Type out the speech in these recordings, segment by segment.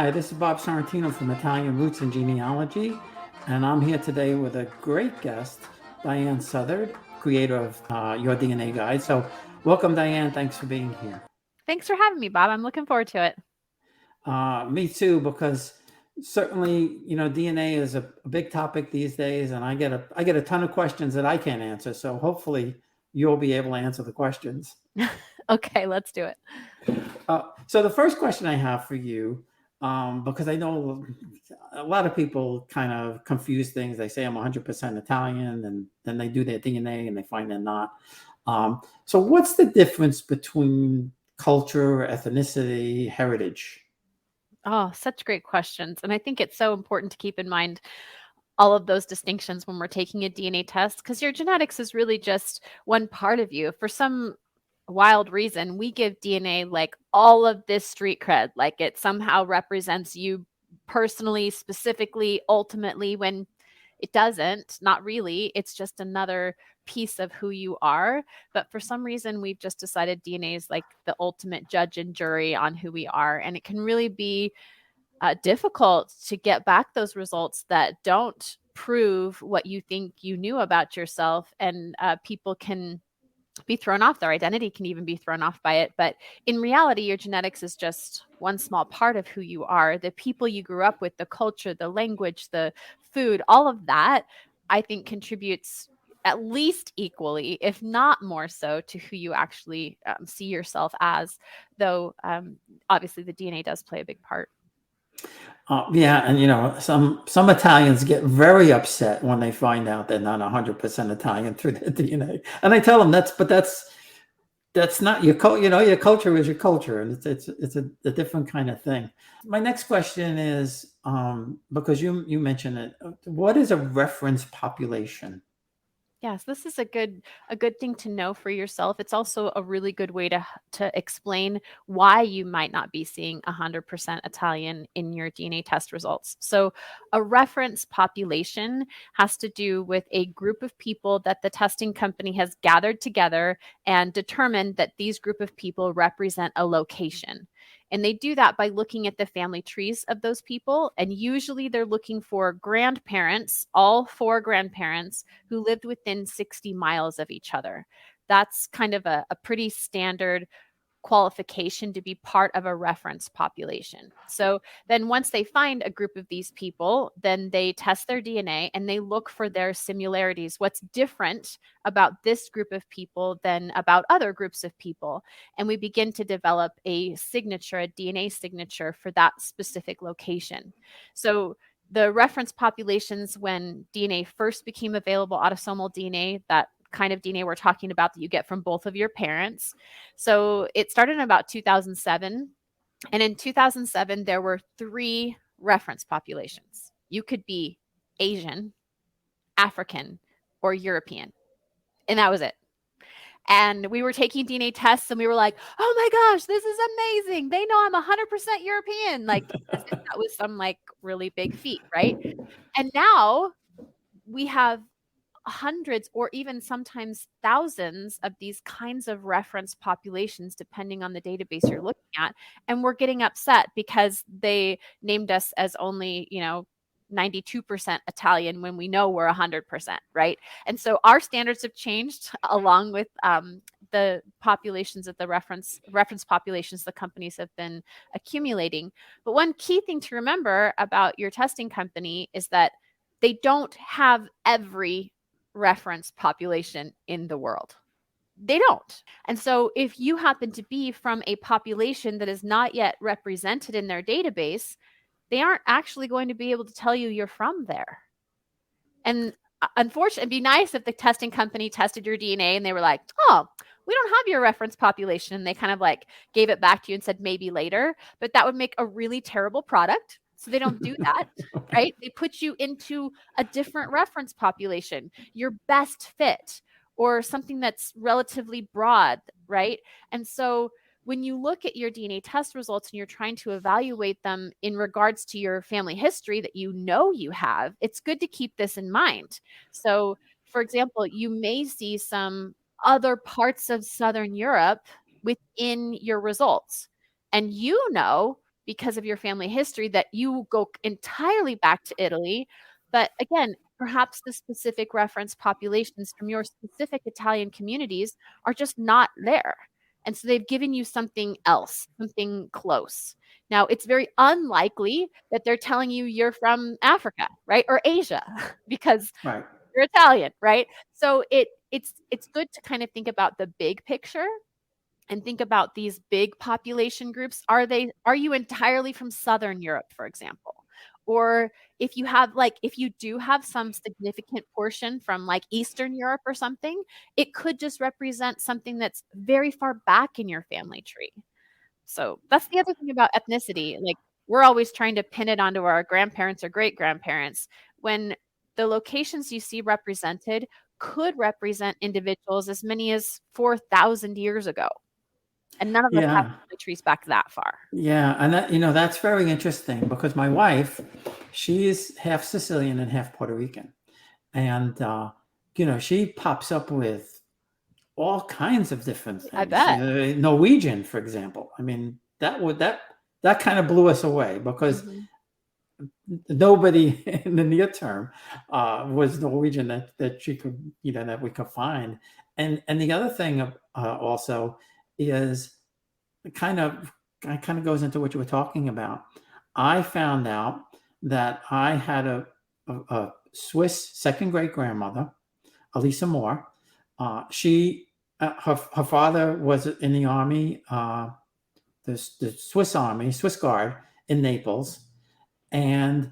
Hi, this is Bob Sorrentino from Italian Roots and Genealogy, and I'm here today with a great guest, Diahan Southard, creator of Your DNA Guide. So, welcome, Diane. Thanks for being here. Thanks for having me, Bob. I'm looking forward to it. Me too, because certainly, DNA is a big topic these days, and I get a ton of questions that I can't answer. So, hopefully, you'll be able to answer the questions. Okay, let's do it. So the first question I have for you, because I know a lot of people kind of confuse things. They say I'm 100% Italian, and then they do their DNA and they find they're not. So what's the difference between culture, ethnicity, heritage? Oh, such great questions. And I think it's so important to keep in mind all of those distinctions when we're taking a DNA test, because your genetics is really just one part of you. For some wild reason, we give DNA like all of this street cred, like it somehow represents you personally, specifically, ultimately, when it doesn't, not really. It's just another piece of who you are. But for some reason, we've just decided DNA is like the ultimate judge and jury on who we are. And it can really be difficult to get back those results that don't prove what you think you knew about yourself. And people can be thrown off. Their identity can even be thrown off by it. But in reality, your genetics is just one small part of who you are. The people you grew up with, the culture, the language, the food, all of that, I think contributes at least equally, if not more so, to who you actually see yourself as. Though obviously the DNA does play a big part. Yeah, and some Italians get very upset when they find out they're not 100% Italian through their DNA, and I tell them that's not your culture. Your culture is your culture, and it's a different kind of thing. My next question is, because you mentioned it, what is a reference population? Yes, this is a good thing to know for yourself. It's also a really good way to explain why you might not be seeing 100% Italian in your DNA test results. So, a reference population has to do with a group of people that the testing company has gathered together and determined that these group of people represent a location. And they do that by looking at the family trees of those people. And usually they're looking for grandparents, all four grandparents who lived within 60 miles of each other. That's kind of a pretty standard qualification to be part of a reference population. So then once they find a group of these people, then they test their DNA and they look for their similarities. What's different about this group of people than about other groups of people? And we begin to develop a signature, a DNA signature for that specific location. So the reference populations, when DNA first became available, autosomal DNA, that kind of DNA we're talking about that you get from both of your parents. So it started in about 2007. And in 2007, there were three reference populations. You could be Asian, African, or European. And that was it. And we were taking DNA tests and we were like, oh my gosh, this is amazing. They know I'm 100% European. Like, as if that was some like really big feat, right? And now we have hundreds or even sometimes thousands of these kinds of reference populations, depending on the database you're looking at. And we're getting upset because they named us as only, 92% Italian when we know we're 100%, right? And so our standards have changed along with the populations of the reference populations the companies have been accumulating. But one key thing to remember about your testing company is that they don't have every reference population in the world. They don't. And so if you happen to be from a population that is not yet represented in their database, they aren't actually going to be able to tell you you're from there. And unfortunately, it'd be nice if the testing company tested your DNA and they were like, oh, we don't have your reference population. And they kind of like gave it back to you and said, maybe later. But that would make a really terrible product. So they don't do that, right? They put you into a different reference population, your best fit, or something that's relatively broad, right? And so when you look at your DNA test results and you're trying to evaluate them in regards to your family history that you know you have, it's good to keep this in mind. So, for example, you may see some other parts of Southern Europe within your results. And because of your family history that you go entirely back to Italy. But again, perhaps the specific reference populations from your specific Italian communities are just not there. And so they've given you something else, something close. Now, it's very unlikely that they're telling you you're from Africa, right? Or Asia, because Right. you're Italian, right? So it's good to kind of think about the big picture and think about these big population groups. Are you entirely from Southern Europe, for example? Or if you do have some significant portion from like Eastern Europe or something, it could just represent something that's very far back in your family tree. So that's the other thing about ethnicity. Like, we're always trying to pin it onto our grandparents or great grandparents, when the locations you see represented could represent individuals as many as 4,000 years ago. And none of us have Yeah. family trees back that far. Yeah. And that, that's very interesting because my wife, she's half Sicilian and half Puerto Rican. And, she pops up with all kinds of different I things. bet. Norwegian, for example. I mean, that kind of blew us away because Mhm. nobody in the near term was Norwegian that she could, that we could find. And the other thing also is kind of kind of goes into what you were talking about. I found out that I had a Swiss second great grandmother, Elisa Moore. She her father was in the army, the Swiss Army, Swiss Guard in Naples, and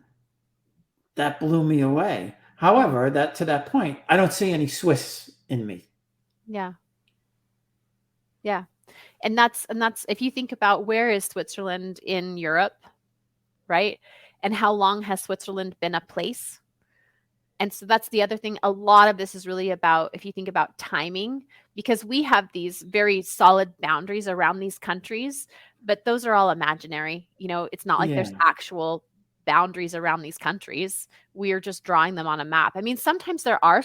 that blew me away. However, that to that point, I don't see any Swiss in me. Yeah. Yeah. And that's if you think about where is Switzerland in Europe, right? And how long has Switzerland been a place? And so that's the other thing. A lot of this is really about, if you think about timing, because we have these very solid boundaries around these countries, but those are all imaginary. It's not like there's Yeah, actual boundaries around these countries. We're just drawing them on a map. I mean, sometimes there are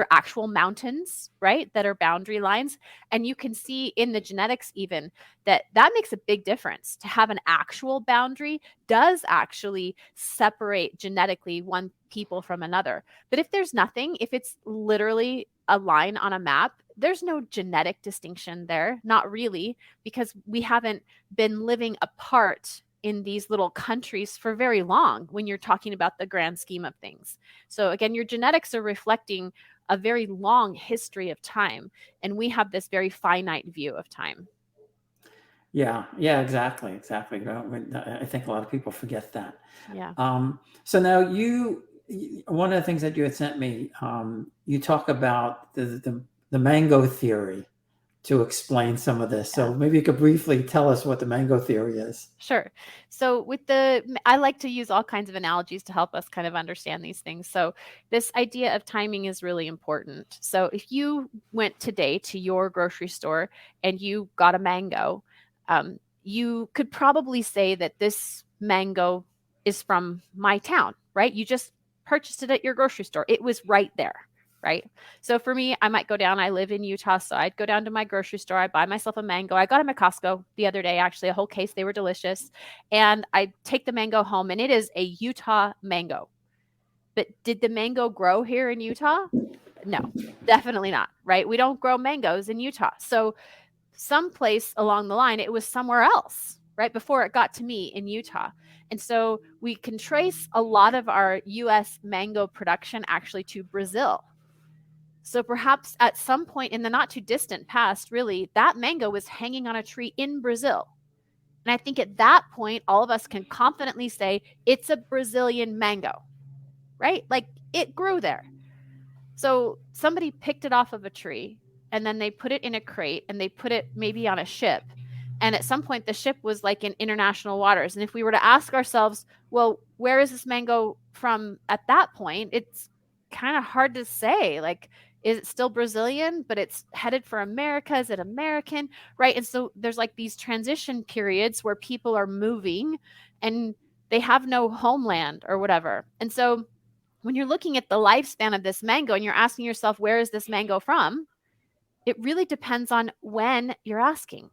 actual mountains, right, that are boundary lines. And you can see in the genetics even that makes a big difference. To have an actual boundary does actually separate genetically one people from another. But if there's nothing, if it's literally a line on a map, there's no genetic distinction there, not really, because we haven't been living apart in these little countries for very long when you're talking about the grand scheme of things. So again, your genetics are reflecting a very long history of time, and we have this very finite view of time. yeah, exactly. I think a lot of people forget that. Yeah. So now one of the things that you had sent me, you talk about the mango theory to explain some of this. Yeah. So maybe you could briefly tell us what the mango theory is. Sure. So I like to use all kinds of analogies to help us kind of understand these things. So this idea of timing is really important. So if you went today to your grocery store and you got a mango, you could probably say that this mango is from my town, right? You just purchased it at your grocery store. It was right there. Right. So for me, I might go down. I live in Utah. So I'd go down to my grocery store. I buy myself a mango. I got them at Costco the other day, actually, a whole case. They were delicious. And I take the mango home, and it is a Utah mango. But did the mango grow here in Utah? No, definitely not. Right. We don't grow mangoes in Utah. So someplace along the line, it was somewhere else, right? Before it got to me in Utah. And so we can trace a lot of our US mango production actually to Brazil. So perhaps at some point in the not too distant past, really, that mango was hanging on a tree in Brazil. And I think at that point, all of us can confidently say it's a Brazilian mango, right? Like, it grew there. So somebody picked it off of a tree, and then they put it in a crate, and they put it maybe on a ship. And at some point, the ship was like in international waters. And if we were to ask ourselves, well, where is this mango from at that point? It's kind of hard to say. Like, is it still Brazilian, but it's headed for America? Is it American? Right. And so there's like these transition periods where people are moving and they have no homeland or whatever. And so when you're looking at the lifespan of this mango and you're asking yourself, where is this mango from? It really depends on when you're asking.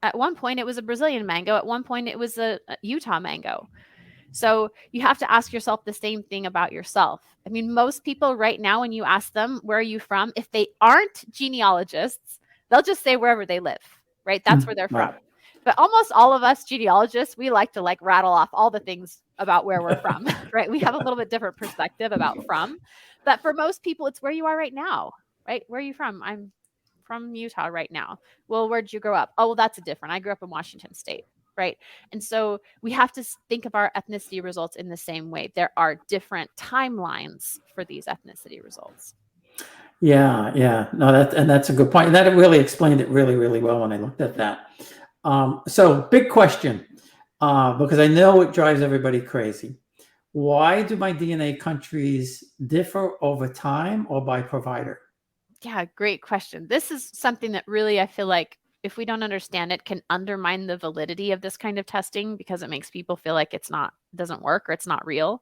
At one point, it was a Brazilian mango. At one point, it was a Utah mango. So you have to ask yourself the same thing about yourself. I mean, most people right now, when you ask them, where are you from? If they aren't genealogists, they'll just say wherever they live, right? That's where they're from. Right. But almost all of us genealogists, we like to like rattle off all the things about where we're from, right? We have a little bit different perspective about from. But for most people, it's where you are right now, right? Where are you from? I'm from Utah right now. Well, where'd you grow up? Oh, well, that's different. I grew up in Washington State, right? And so we have to think of our ethnicity results in the same way. There are different timelines for these ethnicity results. Yeah. No, that's a good point. And that really explained it really, really well when I looked at that. So big question, because I know it drives everybody crazy. Why do my DNA countries differ over time or by provider? Yeah, great question. This is something that really I feel like if we don't understand it can undermine the validity of this kind of testing because it makes people feel like doesn't work or it's not real.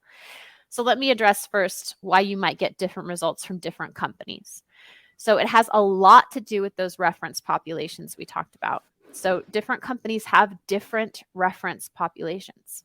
So let me address first why you might get different results from different companies. So it has a lot to do with those reference populations we talked about. So different companies have different reference populations.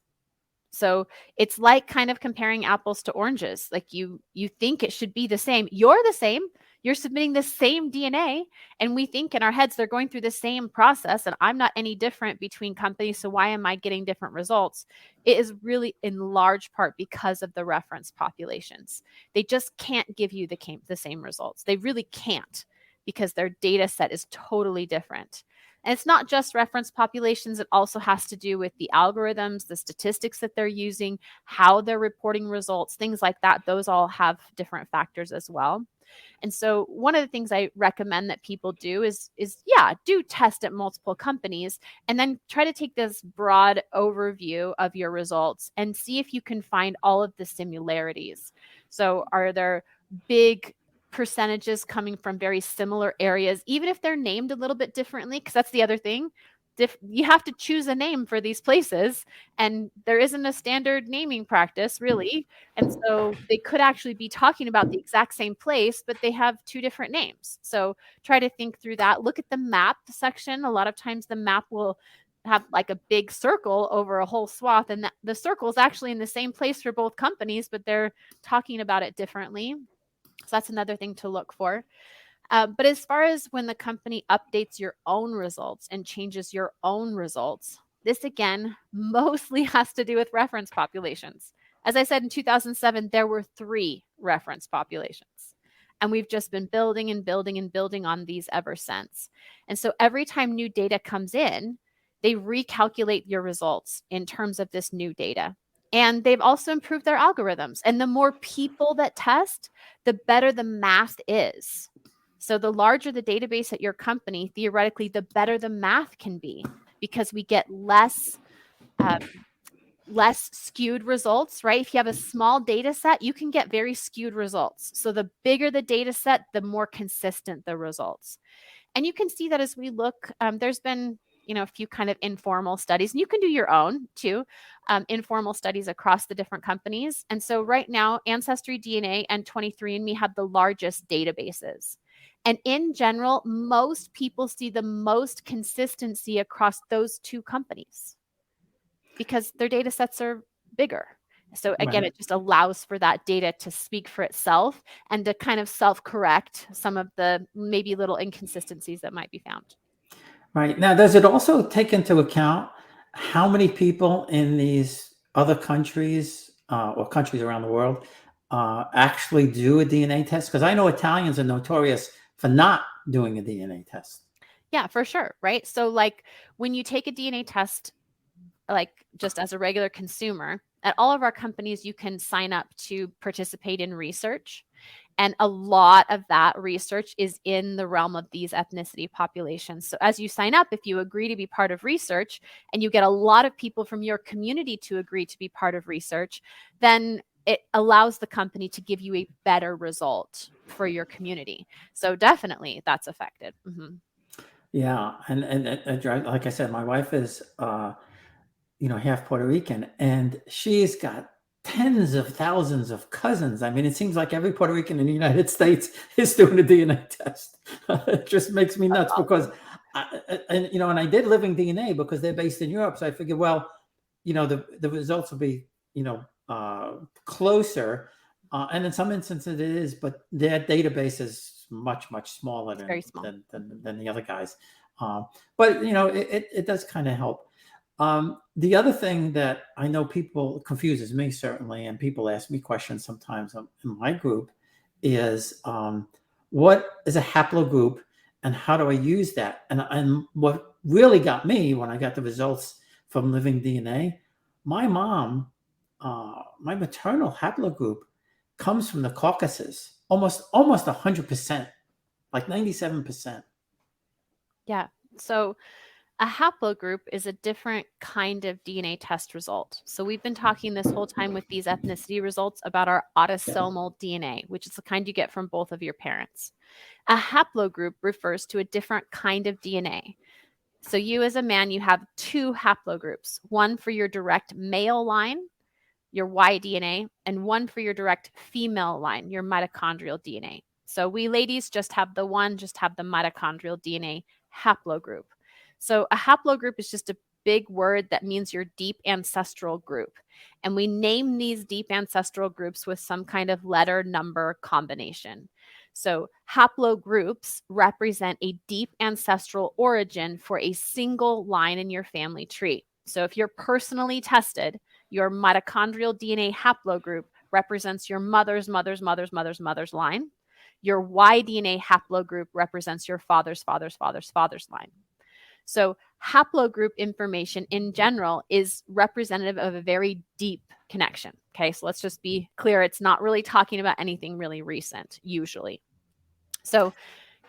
So it's like kind of comparing apples to oranges. Like you think it should be the same. You're the same. You're submitting the same DNA. And we think in our heads they're going through the same process. And I'm not any different between companies. So why am I getting different results? It is really in large part because of the reference populations. They just can't give you the same results. They really can't because their data set is totally different. And it's not just reference populations. It also has to do with the algorithms, the statistics that they're using, how they're reporting results, things like that. Those all have different factors as well. And so one of the things I recommend that people do is do test at multiple companies and then try to take this broad overview of your results and see if you can find all of the similarities. So are there big percentages coming from very similar areas, even if they're named a little bit differently? Because that's the other thing. You have to choose a name for these places, and there isn't a standard naming practice really. And so they could actually be talking about the exact same place, but they have two different names. So try to think through that. Look at the map section. A lot of times the map will have like a big circle over a whole swath, and the circle is actually in the same place for both companies, but they're talking about it differently. So that's another thing to look for. But as far as when the company updates your own results and changes your own results, this again mostly has to do with reference populations. As I said, in 2007, there were 3 reference populations. And we've just been building and building and building on these ever since. And so every time new data comes in, they recalculate your results in terms of this new data. And they've also improved their algorithms. And the more people that test, the better the math is. So the larger the database at your company, theoretically, the better the math can be because we get less skewed results, right? If you have a small data set, you can get very skewed results. So the bigger the data set, the more consistent the results. And you can see that as we look, there's been a few kind of informal studies, and you can do your own too, informal studies across the different companies. And so right now, Ancestry, DNA, and 23andMe have the largest databases. And in general, most people see the most consistency across those 2 companies because their data sets are bigger. So again, Right. it just allows for that data to speak for itself and to kind of self-correct some of the maybe little inconsistencies that might be found. Right. Now, does it also take into account how many people in these other countries or countries around the world actually do a DNA test? Because I know Italians are notorious for not doing a DNA test. Yeah, for sure. Right. So like when you take a DNA test, like just as a regular consumer, at all of our companies, you can sign up to participate in research. And a lot of that research is in the realm of these ethnicity populations. So as you sign up, if you agree to be part of research and you get a lot of people from your community to agree to be part of research, then it allows the company to give you a better result for your community. So definitely that's affected. Mm-hmm. Yeah, and like I said, my wife is half Puerto Rican, and she's got tens of thousands of cousins. I mean, it seems like every Puerto Rican in the United States is doing a DNA test. It just makes me nuts because and and I did living DNA because they're based in Europe, so I figured, well, the results will be closer, and in some instances it is, but their database is much smaller It's very small. than the other guys. But it does kind of help. The other thing that I know people confuses me certainly, and people ask me questions sometimes in my group, is what is a haplogroup and how do I use that? And what really got me when I got the results from living DNA, my mom, my maternal haplogroup comes from the Caucasus, almost 100%, like 97%. Yeah. So a haplogroup is a different kind of DNA test result. So we've been talking this whole time with these ethnicity results about our autosomal DNA, which is the kind you get from both of your parents. A haplogroup refers to a different kind of DNA. So you as a man, you have two haplogroups, one for your direct male line, your Y DNA, and one for your direct female line, your mitochondrial DNA. So we ladies just have the mitochondrial DNA haplogroup. So a haplogroup is just a big word that means your deep ancestral group. And we name these deep ancestral groups with some kind of letter number combination. So haplogroups represent a deep ancestral origin for a single line in your family tree. So if you're personally tested, your mitochondrial DNA haplogroup represents your mother's line. Your Y DNA haplogroup represents your father's line. So haplogroup information in general is representative of a very deep connection. Okay, so let's just be clear. It's not really talking about anything really recent, usually. So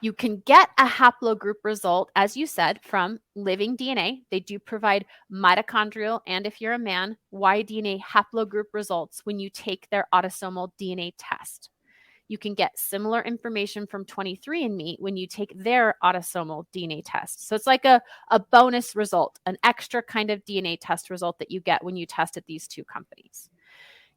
you can get a haplogroup result, as you said, from living DNA. They do provide mitochondrial and, if you're a man, Y DNA haplogroup results when you take their autosomal DNA test. You can get similar information from 23andMe when you take their autosomal DNA test. So it's like a bonus result, an extra kind of DNA test result that you get when you test at these two companies.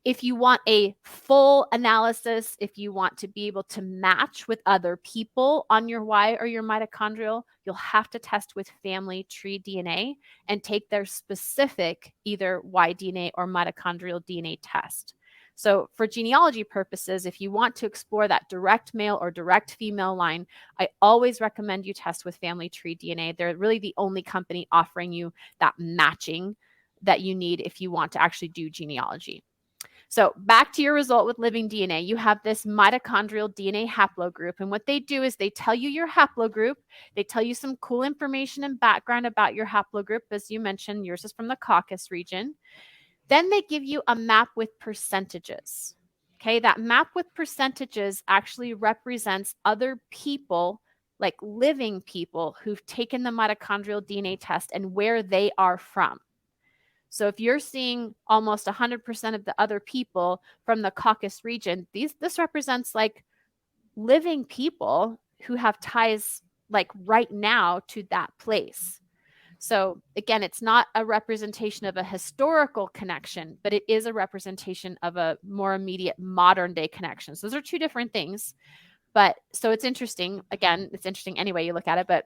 If you want a full analysis, if you want to be able to match with other people on your Y or your mitochondrial, you'll have to test with family tree DNA and take their specific either Y DNA or mitochondrial DNA test. So for genealogy purposes, if you want to explore that direct male or direct female line, I always recommend you test with family tree DNA. They're really the only company offering you that matching that you need if you want to actually do genealogy. So back to your result with living DNA, you have this mitochondrial DNA haplogroup. And what they do is they tell you your haplogroup. They tell you some cool information and background about your haplogroup. As you mentioned, yours is from the Caucasus region. Then they give you a map with percentages. Okay, that map with percentages actually represents other people, like living people who've taken the mitochondrial DNA test and where they are from. So if you're seeing almost 100% of the other people from the Caucasus region, this represents like living people who have ties like right now to that place. So again, it's not a representation of a historical connection, but it is a representation of a more immediate modern day connection. So those are two different things. But so it's interesting. Again, it's interesting any way you look at it, but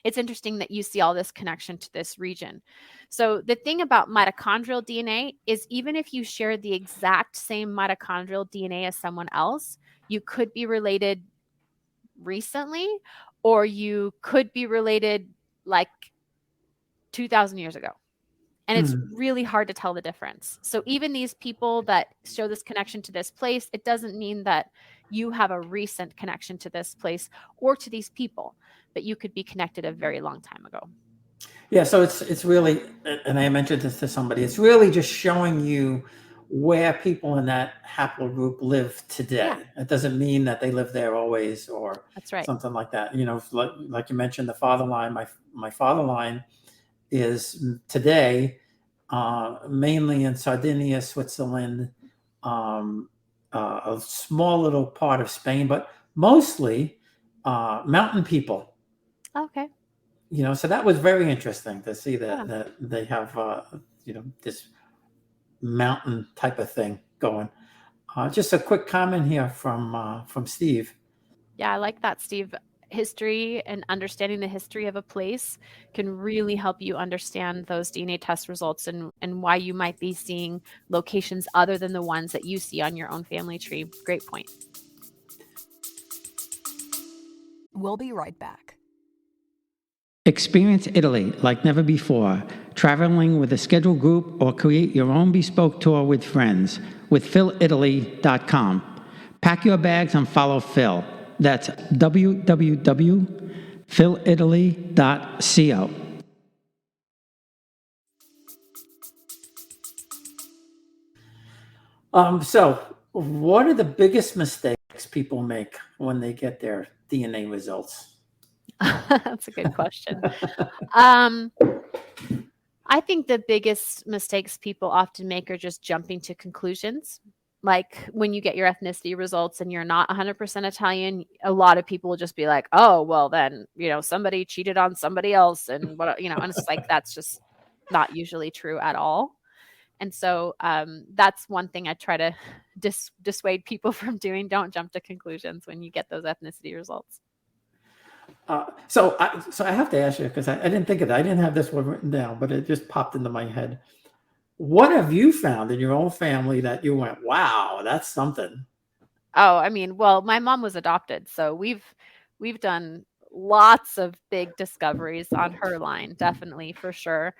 it's interesting that you see all this connection to this region. So the thing about mitochondrial DNA is even if you share the exact same mitochondrial DNA as someone else, you could be related recently, or you could be related like 2,000 years ago. And it's really hard to tell the difference. So even these people that show this connection to this place, it doesn't mean that you have a recent connection to this place or to these people, but you could be connected a very long time ago. Yeah, so it's really, and I mentioned this to somebody, it's really just showing you where people in that haplogroup live today. Yeah. It doesn't mean that they live there always or That's right. something like that. Like you mentioned, the father line, my father line is today mainly in Sardinia, Switzerland, a small little part of Spain, but mostly mountain people. Okay. So that was very interesting to see Yeah. that they have this mountain type of thing going. Just a quick comment here from Steve. Yeah, I like that, Steve. history and understanding the history of a place can really help you understand those DNA test results and why you might be seeing locations other than the ones that you see on your own family tree. Great point. We'll be right back. Experience Italy like never before, traveling with a scheduled group or create your own bespoke tour with friends with philitaly.com. Pack your bags and follow Phil. That's www.philitaly.co. So what are the biggest mistakes people make when they get their DNA results? That's a good question. I think the biggest mistakes people often make are just jumping to conclusions. Like when you get your ethnicity results and you're not 100% Italian, a lot of people will just be like, oh, well, then, somebody cheated on somebody else. And and it's like, that's just not usually true at all. And so that's one thing I try to dissuade people from doing. Don't jump to conclusions when you get those ethnicity results. So I have to ask you, because I didn't think of that. I didn't have this one written down, but it just popped into my head. What have you found in your own family that you went, wow, that's something? Oh, I mean, well, my mom was adopted, so we've done lots of big discoveries on her line, definitely, for sure.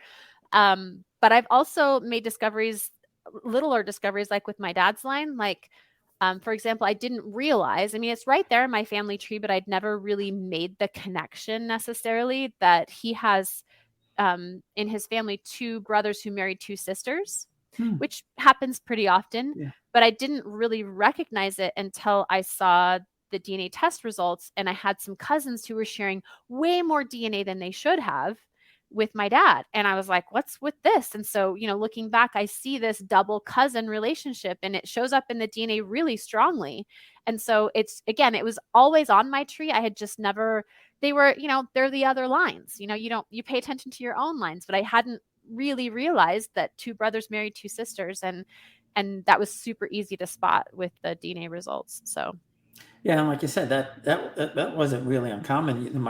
But I've also made littler discoveries, like with my dad's line. Like, for example, I didn't realize, I mean, it's right there in my family tree, but I'd never really made the connection necessarily that he has in his family 2 brothers who married 2 sisters, which happens pretty often. Yeah. But I didn't really recognize it until I saw the DNA test results, and I had some cousins who were sharing way more DNA than they should have with my dad. And I was like, what's with this? And so, looking back, I see this double cousin relationship, and it shows up in the DNA really strongly. And so it was always on my tree. I had just never, they were, they're the other lines. You pay attention to your own lines, but I hadn't really realized that 2 brothers married 2 sisters. And that was super easy to spot with the DNA results. So Yeah, and like you said, that wasn't really uncommon.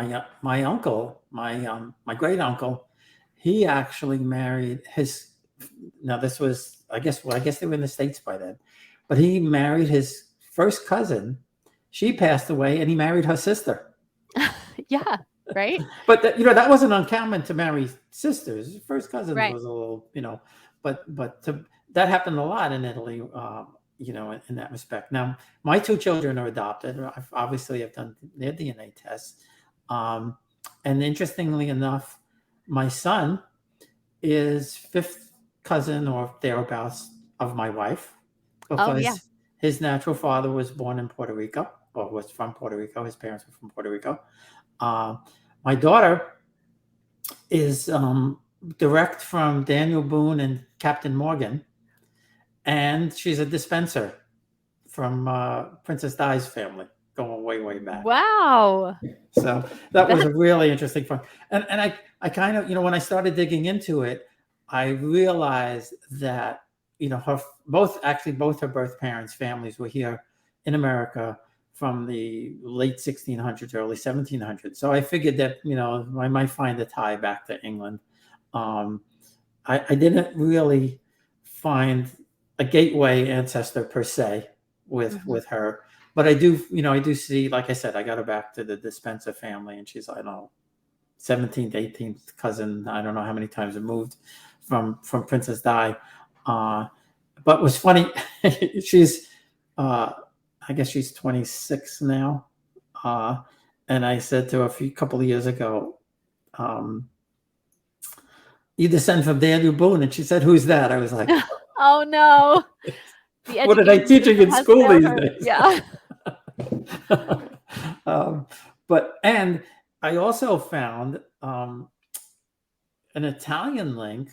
My uncle, my great uncle, he actually married his. Now this was, I guess they were in the States by then, but he married his first cousin. She passed away, and he married her sister. yeah, right. But that wasn't uncommon to marry sisters. First cousins Right. was a little, but that happened a lot in Italy. In that respect. Now, my 2 children are adopted. I've done their DNA tests. And interestingly enough, my son is 5th cousin or thereabouts of my wife, because his natural father was born in Puerto Rico, or was from Puerto Rico. His parents were from Puerto Rico. My daughter is direct from Daniel Boone and Captain Morgan, and she's a dispenser from Princess Di's family, going way, way back. Wow. So that was a really interesting fun. And I kind of, when I started digging into it, I realized that, both her birth parents' families were here in America from the late 1600s, early 1700s. So I figured that, I might find a tie back to England. I didn't really find a gateway ancestor per se with her, but I do see, like I said, I got her back to the Dispenser family, and she's, I don't know, 17th, 18th cousin. I don't know how many times it moved from Princess Di. But what's funny, she's I guess she's 26 now. And I said to her a couple of years ago, you descend from Daniel Boone, and she said, who's that? I was like, oh no. What are they teaching in school these days? Yeah. And I also found an Italian link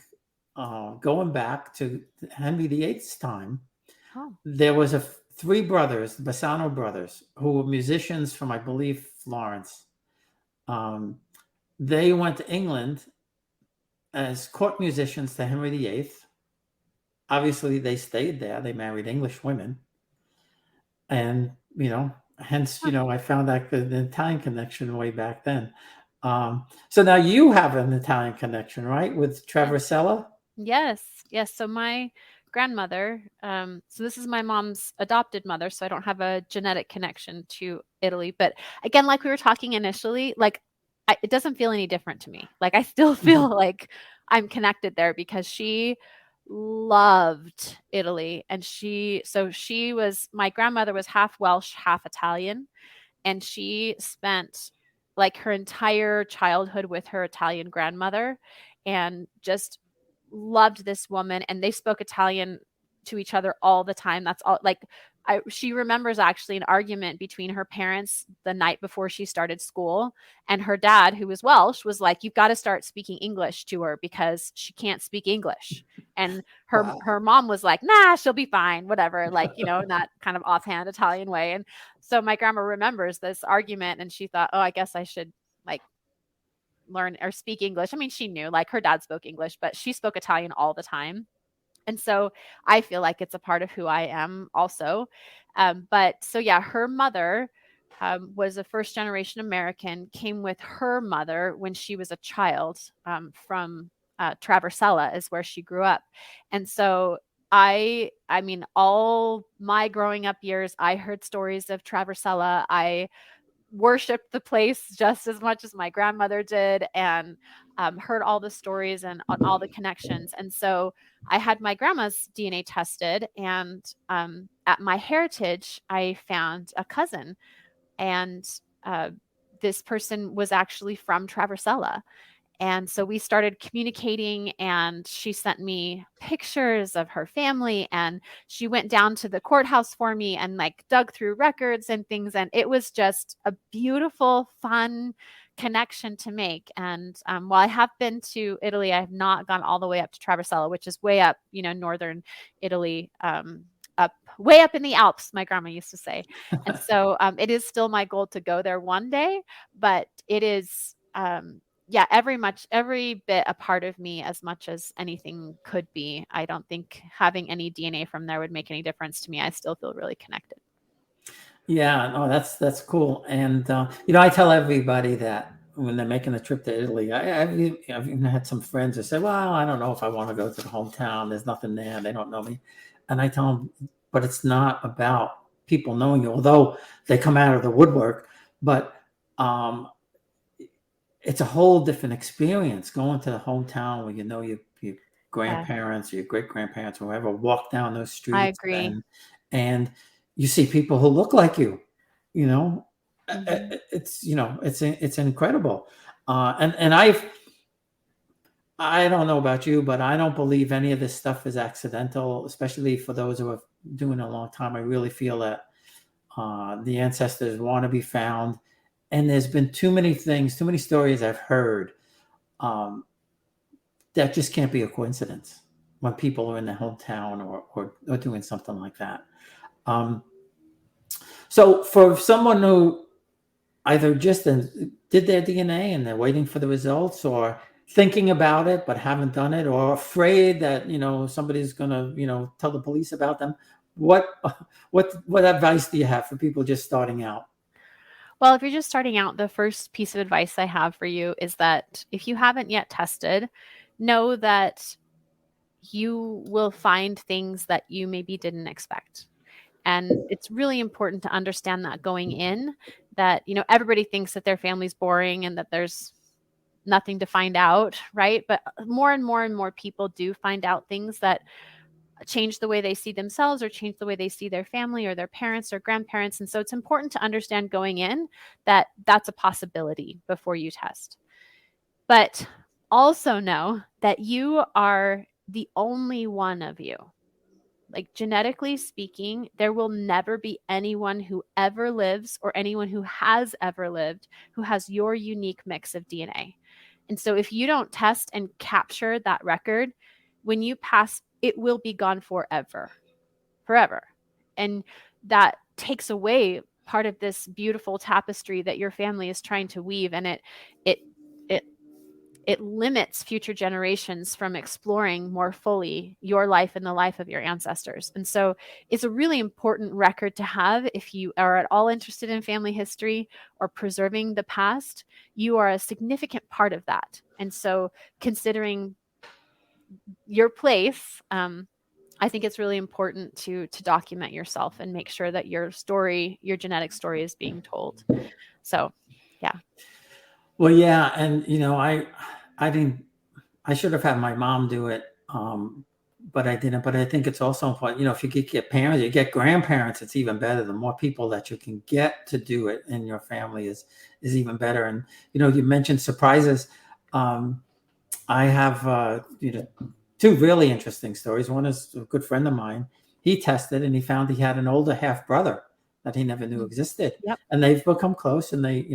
going back to Henry VIII's time. Oh. There was 3 brothers, the Bassano brothers, who were musicians from, I believe, Florence. They went to England as court musicians to Henry VIII. Obviously, they stayed there. They married English women. And, hence, I found out the Italian connection way back then. So now you have an Italian connection, right, with Yes. Traversella? Yes. So my grandmother, so this is my mom's adopted mother, so I don't have a genetic connection to Italy. But again, like we were talking initially, like it doesn't feel any different to me. Like I still feel like I'm connected there because she loved Italy. And my grandmother was half Welsh, half Italian. And she spent like her entire childhood with her Italian grandmother and just loved this woman, and they spoke Italian to each other all the time. That's all. Like she remembers actually an argument between her parents the night before she started school, and her dad, who was Welsh, was like, "You've got to start speaking English to her because she can't speak English." And her Wow. mom was like, "Nah, she'll be fine, whatever." Like, in that kind of offhand Italian way. And so my grandma remembers this argument, and she thought, "Oh, I guess I should like learn or speak English." I mean, she knew like her dad spoke English, but she spoke Italian all the time. And so I feel like it's a part of who I am also. But so, yeah, her mother was a first generation American, came with her mother when she was a child from Traversella, is where she grew up. And so I mean, all my growing up years, I heard stories of Traversella. I worshiped the place just as much as my grandmother did, and heard all the stories and all the connections. And so I had my grandma's DNA tested, and at my heritage, I found a cousin, and uh, this person was actually from Traversella. And so we started communicating, and she sent me pictures of her family, and she went down to the courthouse for me and like dug through records and things. And it was just a beautiful, fun connection to make. And while I have been to Italy, I have not gone all the way up to Traversella, which is way up, northern Italy, up way up in the Alps, my grandma used to say. And so it is still my goal to go there one day, but it is yeah, every bit a part of me as much as anything could be. I don't think having any DNA from there would make any difference to me. I still feel really connected. Yeah, no, that's cool. And I tell everybody that when they're making a trip to Italy, I've even had some friends that say, "Well, I don't know if I want to go to the hometown. There's nothing there. They don't know me." And I tell them, but it's not about people knowing you, although they come out of the woodwork. But um, it's a whole different experience going to the hometown where your Yeah, grandparents, your great grandparents, whoever walk down those I streets, agree. and you see people who look like you. You know, Hmm. it's incredible. And I don't know about you, but I don't believe any of this stuff is accidental, especially for those who have doing it a long time. I really feel that the ancestors want to be found, and there's been too many things, too many stories I've heard um, that just can't be a coincidence when people are in their hometown or doing something like that. Um, so for someone who either just did their DNA and they're waiting for the results, or thinking about it but haven't done it, or afraid that somebody's gonna tell the police about them, what what advice do you have for people just starting out? Well, if you're just starting out, the first piece of advice I have for you is that if you haven't yet tested, know that you will find things that you maybe didn't expect. And it's really important to understand that going in, that, everybody thinks that their family's boring and that there's nothing to find out, right? But more and more and more people do find out things that change the way they see themselves or change the way they see their family or their parents or grandparents. And so it's important to understand going in that that's a possibility before you test. But also know that you are the only one of you. Like genetically speaking, there will never be anyone who ever lives or anyone who has ever lived who has your unique mix of DNA. And so if you don't test and capture that record, when you pass, it will be gone forever, forever. And that takes away part of this beautiful tapestry that your family is trying to weave. And it it limits future generations from exploring more fully your life and the life of your ancestors. And so it's a really important record to have if you are at all interested in family history or preserving the past. You are a significant part of that. And so considering your place, I think it's really important to document yourself and make sure that your story, your genetic story, is being told. So, yeah. Well, yeah, and I didn't. I should have had my mom do it, but I didn't. But I think it's also important. If you get parents, you get grandparents, it's even better. The more people that you can get to do it in your family is even better. And you mentioned surprises. I have two really interesting stories. One is a good friend of mine. He tested and he found he had an older half brother that he never knew existed. Yep. And they've become close, and they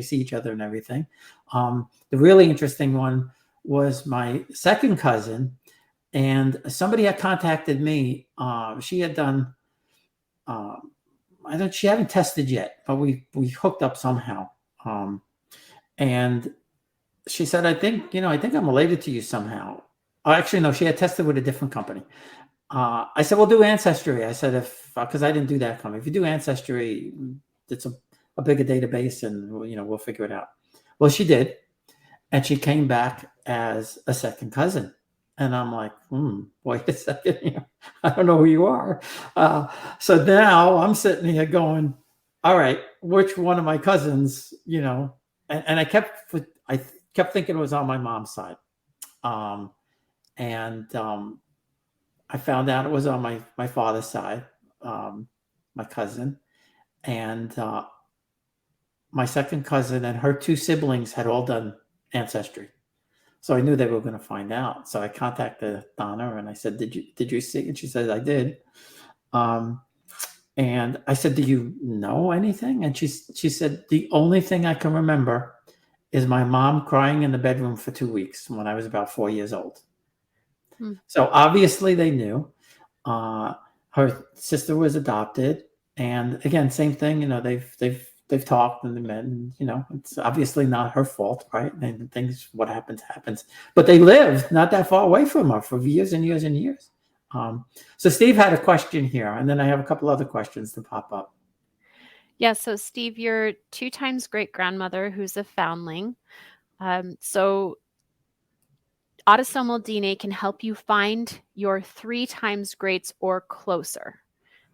see each other and everything. The really interesting one was my second cousin, and somebody had contacted me. She had done, she hadn't tested yet, but we hooked up somehow. And she said, I think I'm related to you somehow. Oh, actually, no, she had tested with a different company. I said, well, do Ancestry. I said, because I didn't do that company. If you do Ancestry, it's a bigger database, and we'll figure it out. Well, she did. And she came back as a second cousin. And I'm like, wait a second. I don't know who you are. So now I'm sitting here going, all right, which one of my cousins, and I kept thinking it was on my mom's side. I found out it was on my father's side, my cousin. And my second cousin and her two siblings had all done Ancestry. So I knew they were going to find out. So I contacted Donna and I said, did you see? And she said, I did. And I said, do you know anything? And she said, the only thing I can remember is my mom crying in the bedroom for 2 weeks when I was about 4 years old. So obviously they knew. Her sister was adopted. And again, same thing, they've talked and they met, and it's obviously not her fault, right? And what happens. But they lived not that far away from her for years and years and years. So Steve had a question here, and then I have a couple other questions to pop up. Yeah, so Steve, your 2 times great grandmother, who's a foundling. So autosomal DNA can help you find your 3 times greats or closer.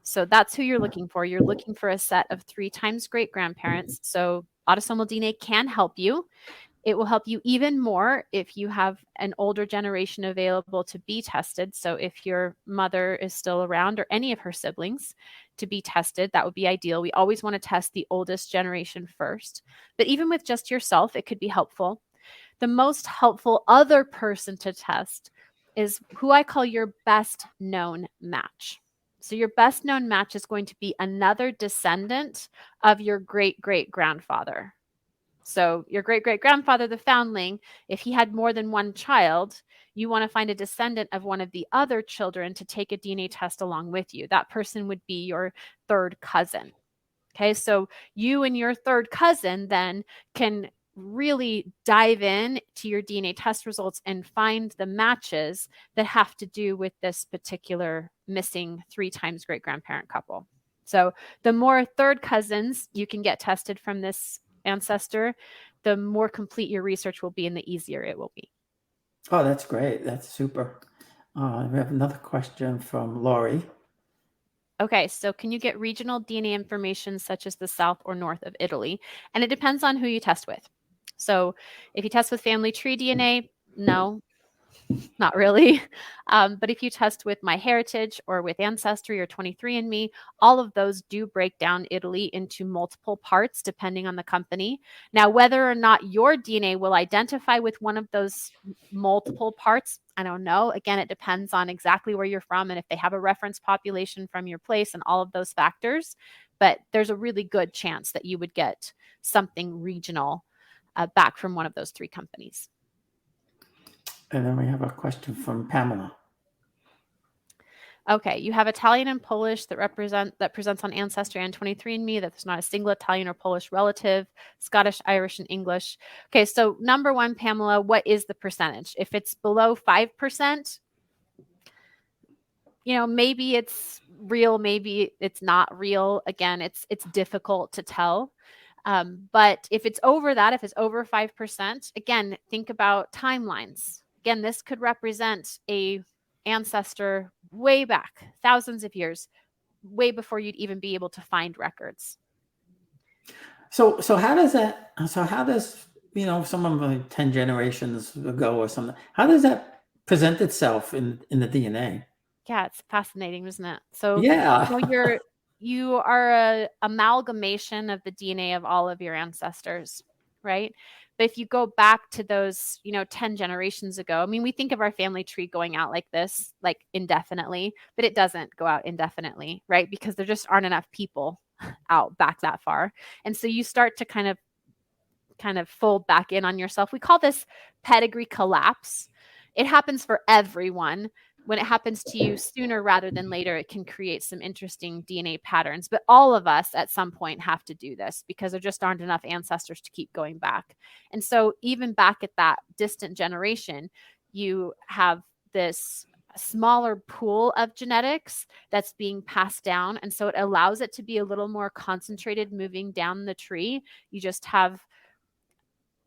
So that's who you're looking for. You're looking for a set of 3 times great grandparents. So autosomal DNA can help you. It will help you even more if you have an older generation available to be tested. So if your mother is still around, or any of her siblings, to be tested, that would be ideal. We always want to test the oldest generation first. But even with just yourself, it could be helpful. The most helpful other person to test is who I call your best known match. So your best known match is going to be another descendant of your great great grandfather. So your great great grandfather, the foundling, if he had more than one child, you want to find a descendant of one of the other children to take a DNA test along with you. That person would be your third cousin. Okay, so you and your third cousin then can really dive in to your DNA test results and find the matches that have to do with this particular missing 3 times great grandparent couple. So the more third cousins you can get tested from this ancestor, the more complete your research will be and the easier it will be. Oh, that's great. That's super. We have another question from Lori. Okay, so can you get regional DNA information such as the south or north of Italy? And it depends on who you test with. So if you test with family tree DNA, no, not really. But if you test with MyHeritage or with Ancestry or 23andMe, all of those do break down Italy into multiple parts depending on the company. Now, whether or not your DNA will identify with one of those multiple parts, I don't know. Again, it depends on exactly where you're from and if they have a reference population from your place and all of those factors. But there's a really good chance that you would get something regional back from one of those 3 companies. And then we have a question from Pamela. Okay, you have Italian and Polish that presents on Ancestry and 23andMe that there's not a single Italian or Polish relative, Scottish, Irish, and English. Okay, so number one, Pamela, what is the percentage? If it's below 5%, maybe it's real, maybe it's not real. Again, it's difficult to tell. But if it's over that, if it's over 5%, again, think about timelines. Again, this could represent a ancestor way back, thousands of years, way before you'd even be able to find records. So how does someone like 10 generations ago or something, how does that present itself in the DNA? Yeah, it's fascinating, isn't it? So Yeah. you are a amalgamation of the DNA of all of your ancestors, right? But if you go back to those, 10 generations ago, I mean, we think of our family tree going out like this, like indefinitely, but it doesn't go out indefinitely, right? Because there just aren't enough people out back that far. And so you start to kind of fold back in on yourself. We call this pedigree collapse. It happens for everyone. When it happens to you sooner rather than later, it can create some interesting DNA patterns. But all of us at some point have to do this because there just aren't enough ancestors to keep going back. And so even back at that distant generation, you have this smaller pool of genetics that's being passed down. And so it allows it to be a little more concentrated moving down the tree. You just have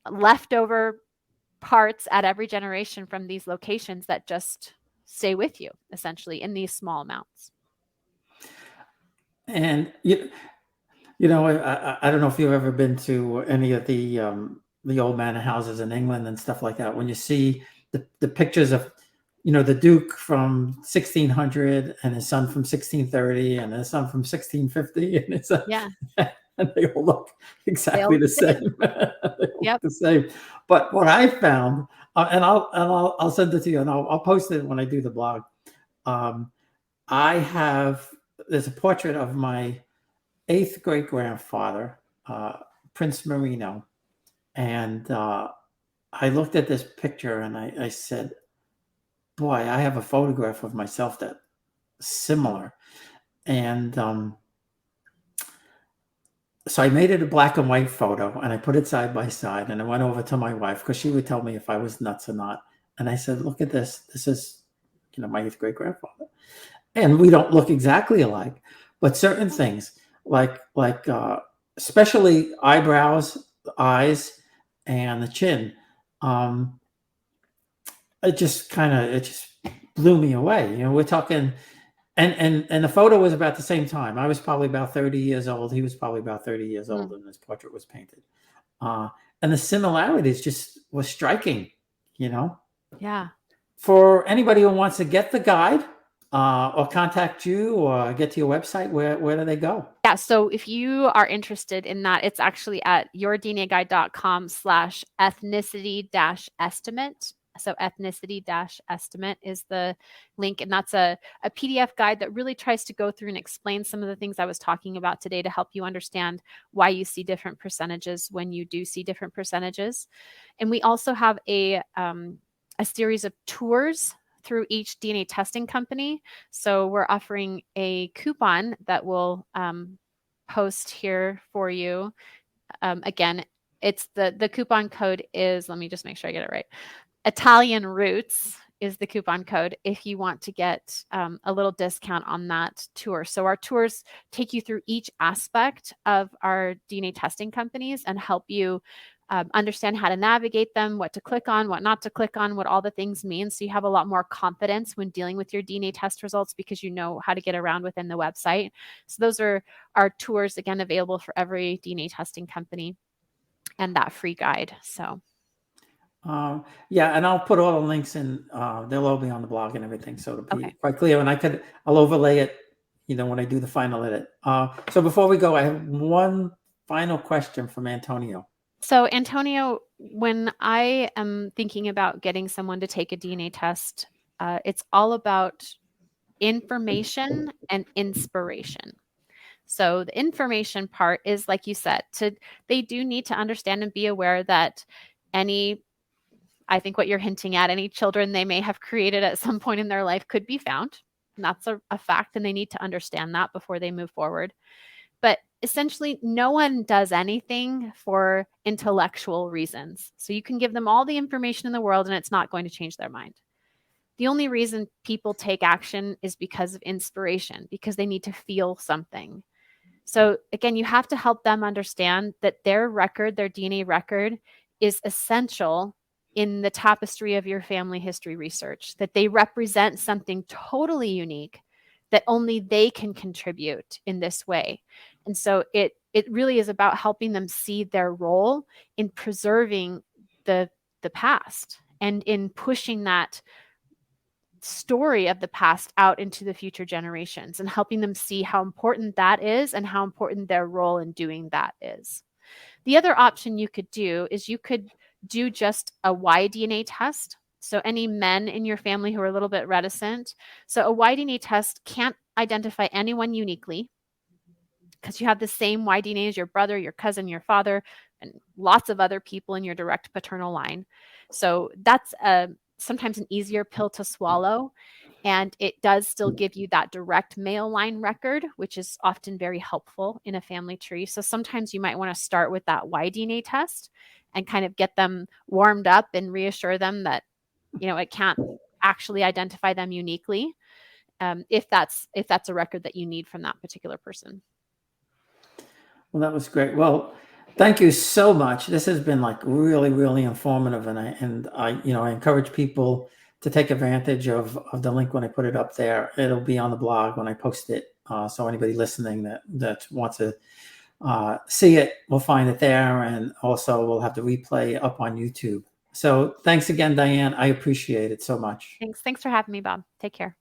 leftover parts at every generation from these locations that just stay with you essentially in these small amounts. And I don't know if you've ever been to any of the old manor houses in England and stuff like that. When you see the pictures of, the Duke from 1600 and his son from 1630 and his son from 1650 and his son, Yeah. and they all look exactly the same. Yep. The same. But what I found, and I'll send it to you, and I'll post it when I do the blog. There's a portrait of my 8th great grandfather, Prince Marino, and I looked at this picture and I said, "Boy, I have a photograph of myself that's similar," and so I made it a black and white photo and I put it side by side, and I went over to my wife because she would tell me if I was nuts or not. And I said, "Look at this. This is, my 8th great grandfather." And we don't look exactly alike, but certain things like especially eyebrows, eyes, and the chin, it just blew me away. We're talking. And the photo was about the same time. I was probably about 30 years old. He was probably about 30 years old when this portrait was painted. And the similarities just was striking, Yeah. For anybody who wants to get the guide or contact you or get to your website, where do they go? Yeah. So if you are interested in that, it's actually at yourdnaguide.com/ethnicity-estimate. So ethnicity-estimate is the link. And that's a PDF guide that really tries to go through and explain some of the things I was talking about today to help you understand why you see different percentages when you do see different percentages. And we also have a series of tours through each DNA testing company. So we're offering a coupon that we'll post here for you. Again, it's the coupon code is, let me just make sure I get it right. Italian Roots is the coupon code if you want to get a little discount on that tour. So our tours take you through each aspect of our DNA testing companies and help you understand how to navigate them, what to click on, what not to click on, what all the things mean. So you have a lot more confidence when dealing with your DNA test results because you know how to get around within the website. So those are our tours, again, available for every DNA testing company and that free guide. So. Yeah, and I'll put all the links in. They'll all be on the blog and everything, so it'll be Okay. quite clear. And I'll overlay it, when I do the final edit. So before we go, I have one final question from Antonio. So Antonio, when I am thinking about getting someone to take a DNA test, it's all about information and inspiration. So the information part is, like you said, they do need to understand and be aware that I think what you're hinting at, any children they may have created at some point in their life could be found, And that's a fact, and they need to understand that before they move forward. But essentially, no one does anything for intellectual reasons. So you can give them all the information in the world and it's not going to change their mind. The only reason people take action is because of inspiration, because they need to feel something. So again, you have to help them understand that their record, their DNA record, is essential in the tapestry of your family history research, that they represent something totally unique that only they can contribute in this way. And so it really is about helping them see their role in preserving the past and in pushing that story of the past out into the future generations and helping them see how important that is and how important their role in doing that is. The other option you could do is you could do just a Y-DNA test. So any men in your family who are a little bit reticent. So a Y-DNA test can't identify anyone uniquely because you have the same Y-DNA as your brother, your cousin, your father, and lots of other people in your direct paternal line. So that's sometimes an easier pill to swallow. And it does still give you that direct male line record, which is often very helpful in a family tree. So sometimes you might want to start with that Y-DNA test and kind of get them warmed up and reassure them that, it can't actually identify them uniquely, if that's a record that you need from that particular person. Well, that was great. Well, thank you so much. This has been like really, really informative, and I encourage people to take advantage of the link when I put it up there. It'll be on the blog when I post it. So anybody listening that wants to see it will find it there, and also we'll have the replay up on YouTube. So thanks again, Diane. I appreciate it so much. Thanks for having me, Bob. Take care.